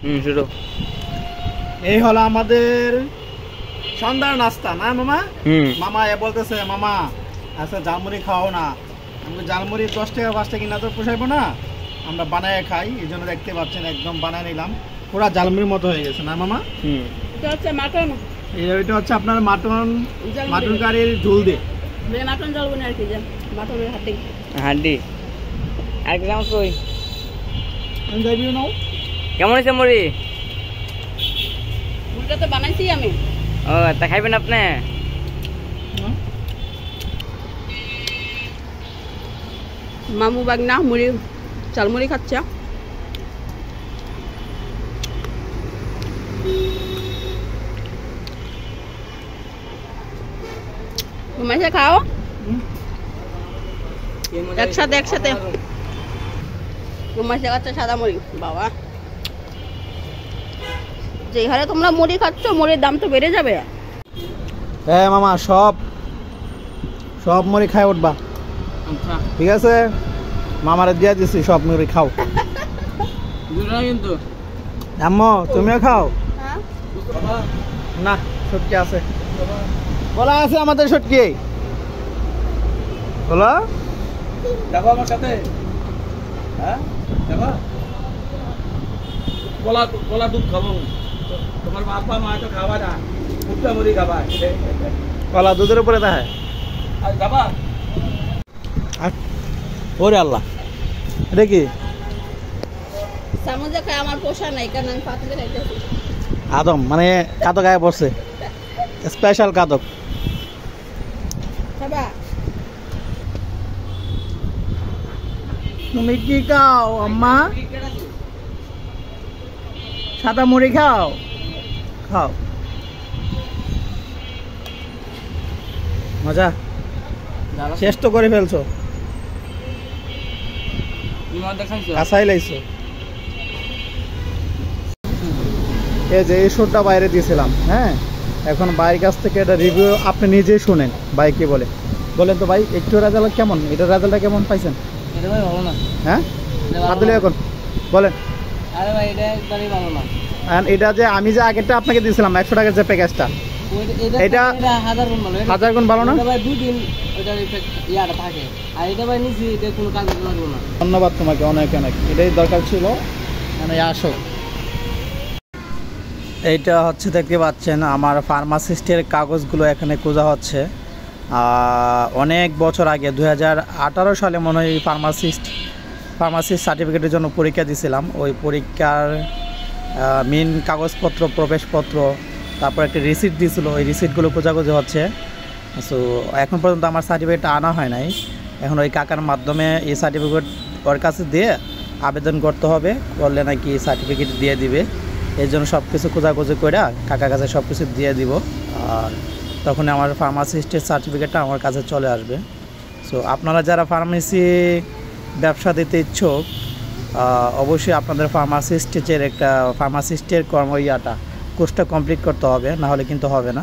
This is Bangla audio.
শুরু। এই হলো আমাদের সন্ধ্যার নাস্তা না মামা? মামা এ বলতেছে মামা আচ্ছা ঝালমুড়ি খাও না। আমি ঝালমুড়ি 10 টাকা 5 টাকা কিনা তো পোষাইবো না, আমরা বানায় খাই। এই জন্য দেখতে পাচ্ছেন একদম বানায় নিলাম, পুরা ঝালমুড়ির মতো হয়ে গেছে না মামা? এটা হচ্ছে মাটন, এটা হচ্ছে আপনার মাটন কারির ঝোল দিয়ে মাটন ঝাল বনে আর কি, মাটনের হাড্ডি হাড্ডি। আর কেমন কই নাও কেমন হয়েছে মুড়ি? মুড়িটা তো বানাইছি আমি। ও তা খাইবেন আপনি? মামু বাগনা মুড়ি ঝালমুড়ি খাচ্ছে। তোমাকে খাও একসাথে একসাথে। তোমার খাচ্ছে সাদা মুড়ি। বাবা যে হারে তোমরা মুড়ি খাচ্ছ, মুড়ির দাম তো বেড়ে যাবে। হ্যাঁ মামা, সব মুড়ি খাই উঠবা, ঠিক আছে? মামারে দিয়ে দিছি, সব মুড়ি খাও। কিন্তু আম্মু তুমিও খাও না? সটকি আছে, বলা আছে আমাদের সটকি। বলো দেখো আমার সাথে, হ্যাঁ দেখো কলা দুধ খাবো। তোমার বাবা মা তো খাওয়া না, মুখটা মুড়ি খাবা। কলা দুধের উপরে দেখায় আর খাবা। ওরে আল্লাহ, এটা কি? সামুজা খায় আমার পোষা নাই, কারণ আমি পাতলে খাইতেছি। আদম মানে কাদক গায়ে পড়ছে, স্পেশাল কাদক। খাবা? তুমি কি খাও আম্মা? সাদা মুড়ি খাও? খাও, মজা। শেষ তো করে ফেলছো, কাঁচাই লাইছো। এই যে এই শোটা বাইরে দিয়েছিলাম, হ্যাঁ এখন ভাইয়ের কাছ থেকে এটা রিভিউ আপনি নিজেই শুনেন, ভাই কি বলে। বলেন তো ভাই, একটু রেজাল্ট কেমন? এটার রেজাল্টটা কেমন পাইছেন? এটা ভাই ভালো না। হ্যাঁ আদলে এখন বলেন। আরে ভাই এটা একদমই ভালো না। আর এটা যে আমি যে আগেরটা আপনাকে দিয়েছিলাম 100 টাকার যে প্যাকেজটা, এটা 1000 গুণ ভালো না? ভাই দুদিন ওটার ইফেক্ট ইয়াটা থাকে, আর এটা ভাই নিছি এটা কোনো কাজ করবে না। ধন্যবাদ তোমাকে অনেক অনেক, এটাই দরকার ছিল। মানে আসো, এইটা হচ্ছে দেখতে পাচ্ছেন আমার ফার্মাসিস্টের কাগজগুলো এখানে খোঁজা হচ্ছে। অনেক বছর আগে 2018 সালে মনে হয় ফার্মাসিস্ট সার্টিফিকেটের জন্য পরীক্ষা দিয়েছিলাম। ওই পরীক্ষার মেন কাগজপত্র, প্রবেশপত্র, তারপর একটা রিসিট দিয়েছিল, ওই রিসিটগুলো খোঁজাখুঁজি হচ্ছে। সো এখন পর্যন্ত আমার সার্টিফিকেটটা আনা হয় নাই। এখন ওই কাকার মাধ্যমে এই সার্টিফিকেট ওর কাছে দিয়ে আবেদন করতে হবে, করলে নাকি সার্টিফিকেট দিয়ে দিবে। এই জন্য সব কিছু খোঁজাখুঁজি করে কাকার কাছে সব কিছু দিয়ে দিব, আর তখন আমার ফার্মাসিস্টের সার্টিফিকেটটা আমার কাছে চলে আসবে। সো আপনারা যারা ফার্মেসি ব্যবসা দিতে ইচ্ছুক, অবশ্যই আপনাদের ফার্মাসিস্টের কোর্সটা কমপ্লিট করতে হবে, না হলে কিন্তু হবে না।